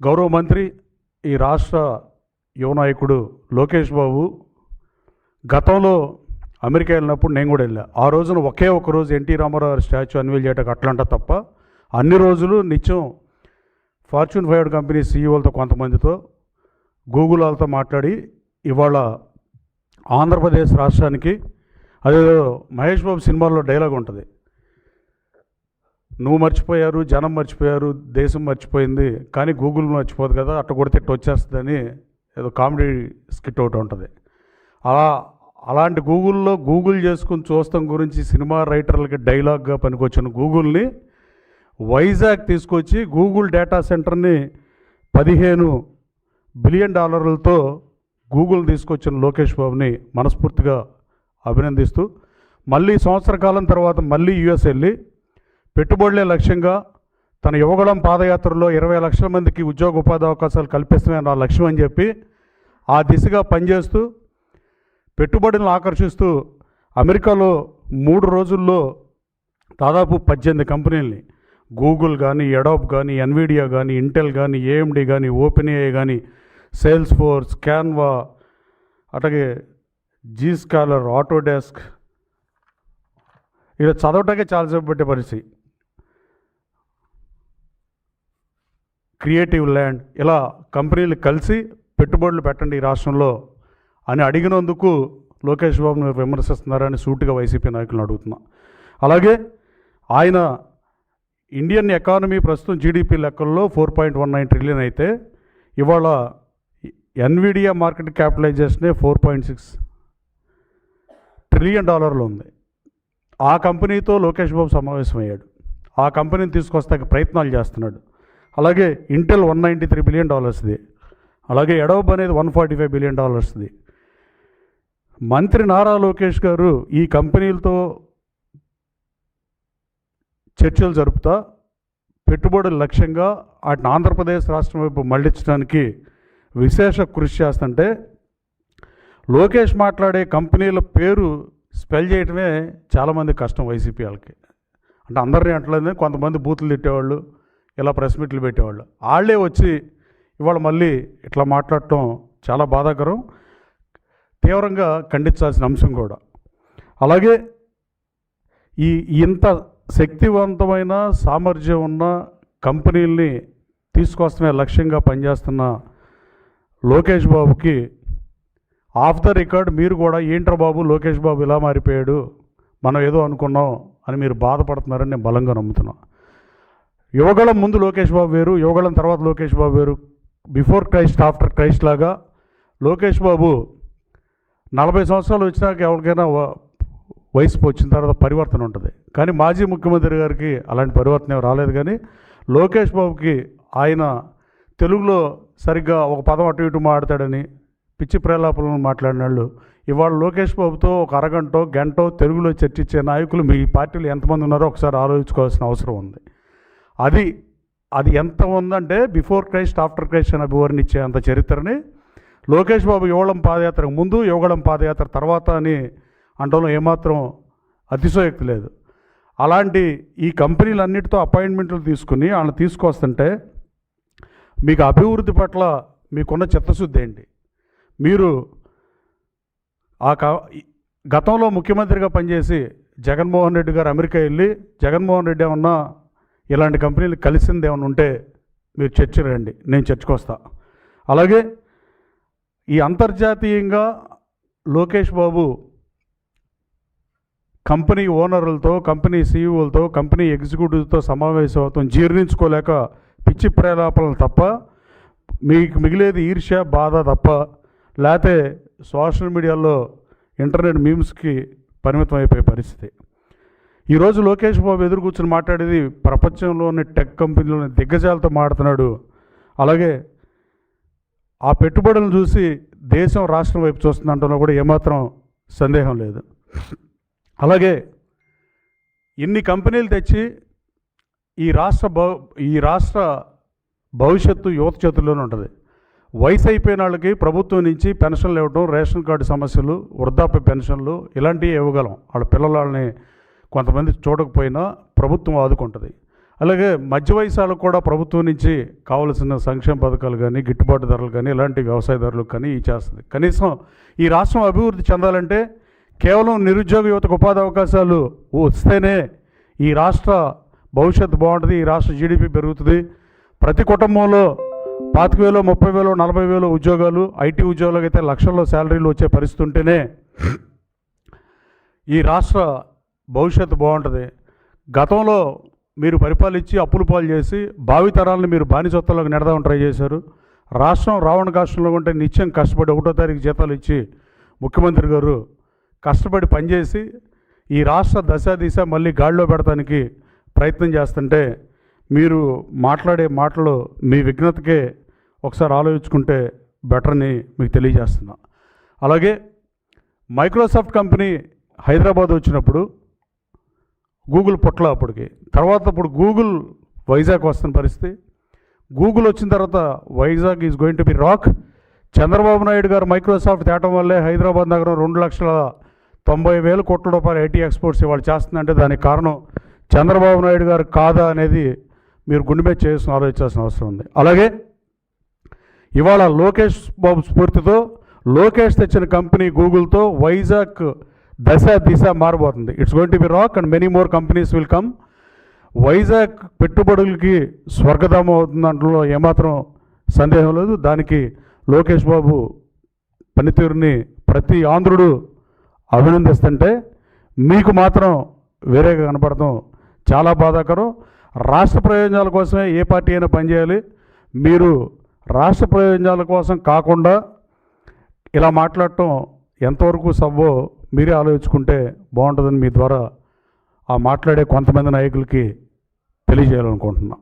గౌరవ మంత్రి ఈ రాష్ట్ర యువ నాయకుడు లోకేష్ బాబు గతంలో అమెరికా వెళ్ళినప్పుడు నేను కూడా వెళ్ళా. ఆ రోజున ఒకే ఒక రోజు ఎన్టీ రామారావు గారి స్టాచ్యూ అన్వీల్ చేయడానికి అట్లంట తప్ప అన్ని రోజులు నిత్యం ఫార్చ్యూన్ 500 కంపెనీ సీఈఓలతో కొంతమందితో గూగుల్ వాళ్ళతో మాట్లాడి ఇవాళ ఆంధ్రప్రదేశ్ రాష్ట్రానికి అదే మహేష్ బాబు సినిమాల్లో డైలాగ్ ఉంటుంది, నువ్వు మర్చిపోయారు, జనం మర్చిపోయారు, దేశం మర్చిపోయింది, కానీ గూగుల్ మర్చిపోదు కదా, అట్ట కొడితే ఇట్ట వచ్చేస్తుందని ఏదో కామెడీ స్కిట్ ఒకటి ఉంటుంది. అలాంటి గూగుల్లో గూగుల్ చేసుకుని చూస్తాం గురించి సినిమా రైటర్లకి డైలాగ్గా పనికొచ్చిన గూగుల్ని వైజాగ్ తీసుకొచ్చి గూగుల్ డేటా సెంటర్ని $15 బిలియన్ గూగుల్ తీసుకొచ్చిన లోకేష్ బాబుని మనస్ఫూర్తిగా అభినందిస్తూ, మళ్ళీ సంవత్సర కాలం తర్వాత మళ్ళీ యుఎస్ వెళ్ళి పెట్టుబడులే లక్ష్యంగా తన యువగళం పాదయాత్రలో 20 లక్షల మందికి ఉద్యోగ ఉపాధి అవకాశాలు కల్పిస్తమే నా లక్ష్యం అని చెప్పి ఆ దిశగా పనిచేస్తూ పెట్టుబడులను ఆకర్షిస్తూ అమెరికాలో 3 రోజుల్లో దాదాపు 18 కంపెనీలని గూగుల్ కానీ, అడోబ్ కానీ, ఎన్విడియా కానీ, ఇంటెల్ కానీ, ఏఎండి కానీ, ఓపెన్ఏఐ కానీ, సేల్స్ ఫోర్స్, క్యాన్వా, అట్లాగే జీ స్కాలర్, ఆటోడెస్క్, ఇలా చదవటానికి చాలాసేపు పెట్టే పరిస్థితి, క్రియేటివ్ ల్యాండ్, ఇలా కంపెనీలు కలిసి పెట్టుబడులు పెట్టండి ఈ రాష్ట్రంలో అని అడిగినందుకు లోకేష్ బాబును విమర్శిస్తున్నారని సూటిగా వైసీపీ నాయకులను అడుగుతున్నా. అలాగే ఆయన ఇండియన్ ఎకానమీ ప్రస్తుతం జీడిపి లెక్కల్లో 4.19 ట్రిలియన్ అయితే ఇవాళ ఎన్విడియా మార్కెట్ క్యాపిటలైజేషనే $4.6 ట్రిలియన్ ఉంది. ఆ కంపెనీతో లోకేష్ బాబు సమావేశమయ్యాడు, ఆ కంపెనీని తీసుకొస్తానికి ప్రయత్నాలు చేస్తున్నాడు. అలాగే ఇంటెల్ $193 బిలియన్, అలాగే అడోబ్ అనేది $145 బిలియన్. మంత్రి నారా లోకేష్ గారు ఈ కంపెనీలతో చర్చలు జరుపుతా పెట్టుబడుల లక్ష్యంగా వాటిని ఆంధ్రప్రదేశ్ రాష్ట్రం వైపు మళ్లించడానికి విశేష కృషి చేస్తుంటే లోకేష్ మాట్లాడే కంపెనీల పేరు స్పెల్ చేయటమే చాలామంది కష్టం వైసీపీ వాళ్ళకి. అంటే అందరినీ అంటలేదు, కొంతమంది బూతులు తిట్టేవాళ్ళు, ఇలా ప్రెస్ మీట్లు పెట్టేవాళ్ళు, వాళ్ళే వచ్చి ఇవాళ మళ్ళీ ఇట్లా మాట్లాడటం చాలా బాధాకరం, తీవ్రంగా ఖండించాల్సిన అంశం కూడా. అలాగే ఇంత శక్తివంతమైన సామర్థ్యం ఉన్న కంపెనీల్ని తీసుకొస్తమే లక్ష్యంగా పనిచేస్తున్న లోకేష్ బాబుకి ఆఫ్ ద రికార్డ్ మీరు కూడా ఏంట్రా బాబు లోకేష్ బాబు ఇలా మారిపోయాడు, మనం ఏదో అనుకున్నాం అని మీరు బాధపడుతున్నారని నేను బలంగా నమ్ముతున్నాను. యువగళం ముందు లోకేష్ బాబు వేరు, యువగళం తర్వాత లోకేష్ బాబు వేరు. బిఫోర్ క్రైస్ట్ ఆఫ్టర్ క్రైస్ట్ లాగా లోకేష్ బాబు 40 సంవత్సరాలు వచ్చినాక ఎవరికైనా వయసు వచ్చిన తర్వాత పరివర్తన ఉంటుంది, కానీ మాజీ ముఖ్యమంత్రి గారికి అలాంటి పరివర్తన రాలేదు. కానీ లోకేష్ బాబుకి ఆయన తెలుగులో సరిగ్గా ఒక పదం అటు ఇటు మాట్లాడతాడని పిచ్చి ప్రేలాపలను మాట్లాడిన వాళ్ళు ఇవాళ లోకేష్ బాబుతో ఒక గంట తెలుగులో చర్చించే నాయకులు మీ పార్టీలో ఎంతమంది ఉన్నారో ఒకసారి ఆలోచించుకోవాల్సిన అవసరం ఉంది. అది ఎంత ఉందంటే బిఫోర్ క్రైస్ట్ ఆఫ్టర్ క్రైస్ట్ అని అభివర్ణించే అంత చరిత్రని లోకేష్ బాబు యువగళం పాదయాత్రకు ముందు, యువగళం పాదయాత్ర తర్వాత అని అంటంలో ఏమాత్రం అతిశయోక్తి లేదు. అలాంటి ఈ కంపెనీలన్నిటితో అపాయింట్మెంట్లు తీసుకుని వాళ్ళని తీసుకొస్తుంటే మీకు అభివృద్ధి పట్ల మీకున్న చిత్తశుద్ధి ఏంటి? మీరు గతంలో ముఖ్యమంత్రిగా పనిచేసి జగన్మోహన్ రెడ్డి గారు అమెరికా వెళ్ళి జగన్మోహన్ రెడ్డి ఏమన్నా ఇలాంటి కంపెనీలు కలిసింది ఏమైనా ఉంటే మీరు చర్చ రండి, నేను చర్చకు వస్తా. అలాగే ఈ అంతర్జాతీయంగా Lokesh Babu company ఓనర్లతో, company సీఈఓలతో, company ఎగ్జిక్యూటివ్తో సమావేశం అవుతాం జీర్ణించుకోలేక పిచ్చి ప్రేలాపనలు తప్ప మీకు మిగిలేది ఈర్ష్య, బాధ తప్ప, లేకపోతే సోషల్ మీడియాలో ఇంటర్నెట్ మీమ్స్కి పరిమితం అయిపోయే పరిస్థితి. ఈరోజు లోకేష్ బాబు ఎదురు కూర్చొని మాట్లాడేది ప్రపంచంలోని టెక్ కంపెనీలోని దిగ్గజాలతో మాట్లాడుతున్నాడు. అలాగే ఆ పెట్టుబడులను చూసి దేశం రాష్ట్రం వైపు చూస్తుందంటున్నా కూడా ఏమాత్రం సందేహం లేదు. అలాగే ఇన్ని కంపెనీలు తెచ్చి ఈ రాష్ట్ర భవిష్యత్తు యువత చేతుల్లోనే ఉంటుంది. వయసు అయిపోయిన వాళ్ళకి ప్రభుత్వం నుంచి పెన్షన్లు ఇవ్వడం, రేషన్ కార్డు సమస్యలు, వృద్ధాప్య పెన్షన్లు ఇలాంటివి ఇవ్వగలం. వాళ్ళ పిల్లలని కొంతమంది చూడకపోయినా ప్రభుత్వం ఆదుకుంటుంది. అలాగే మధ్య వయసు వాళ్ళకు కూడా ప్రభుత్వం నుంచి కావలసిన సంక్షేమ పథకాలు కానీ గిట్టుబాటు ధరలు కానీ ఇలాంటి వ్యవసాయదారులకు కానీ చేస్తుంది. కనీసం ఈ రాష్ట్రం అభివృద్ధి చెందాలంటే కేవలం నిరుద్యోగ యువతకు ఉపాధి అవకాశాలు వస్తేనే ఈ రాష్ట్ర భవిష్యత్తు బాగుంటుంది, ఈ రాష్ట్ర జీడిపి పెరుగుతుంది. ప్రతి కుటుంబంలో 25,000, 30,000, 40,000 ఉద్యోగాలు, ఐటీ ఉద్యోగాలకు అయితే లక్షల్లో శాలరీలు వచ్చే పరిస్థితి ఉంటేనే ఈ రాష్ట్ర భవిష్యత్తు బాగుంటుంది. గతంలో మీరు పరిపాలించి అప్పులు పాలు చేసి భావితరాలను మీరు బానిసత్వంలోకి నెడదామని ట్రై చేశారు. రాష్ట్రం రావణ కాష్టంలో ఉంటే నిత్యం కష్టపడి 1వ తారీఖు జీతాలు ఇచ్చి ముఖ్యమంత్రి గారు కష్టపడి పనిచేసి ఈ రాష్ట్ర దిశ మళ్ళీ గాడిలో పెడతానికి ప్రయత్నం చేస్తుంటే మీరు మాట్లాడే మాటలు మీ విఘ్నతకే ఒకసారి ఆలోచించుకుంటే బెటర్ అని మీకు తెలియజేస్తున్నా. అలాగే మైక్రోసాఫ్ట్ కంపెనీ హైదరాబాద్ వచ్చినప్పుడు గూగుల్ పుట్ల అప్పటికి తర్వాత ఇప్పుడు గూగుల్ వైజాగ్ వస్తున్న పరిస్థితి. గూగుల్ వచ్చిన తర్వాత Vizag is going to be rock. Chandrababu Naidu గారు మైక్రోసాఫ్ట్ తేవటం వల్లే హైదరాబాద్ నగరం 2,90,000 కోట్ల రూపాయల ఐటీ ఎక్స్పోర్ట్స్ ఇవాళ చేస్తుందంటే దానికి కారణం చంద్రబాబు నాయుడు గారు కాదా అనేది మీరు గుండె మీద చేసుకుని ఆలోచించాల్సిన అవసరం ఉంది. అలాగే ఇవాళ లోకేష్ బాబు స్ఫూర్తితో లోకేష్ తెచ్చిన కంపెనీ గూగుల్తో వైజాగ్ దిశ మారబోతుంది. It's going to be rock and many more companies will come. Vizag పెట్టుబడులకి స్వర్గధామం అవుతుంది దాంట్లో ఏమాత్రం సందేహం లేదు. దానికి లోకేష్ బాబు పనితీరుని ప్రతి ఆంధ్రుడు అభినందిస్తుంటే మీకు మాత్రం వేరేగా కనపడటం చాలా బాధాకరం. రాష్ట్ర ప్రయోజనాల కోసమే ఏ పార్టీ అయినా పనిచేయాలి. మీరు రాష్ట్ర ప్రయోజనాల కోసం కాకుండా ఇలా మాట్లాడటం ఎంతవరకు సవ్వో మీరే ఆలోచించుకుంటే బాగుంటుందని మీ ద్వారా ఆ మాట్లాడే కొంతమంది నాయకులకి తెలియజేయాలనుకుంటున్నా.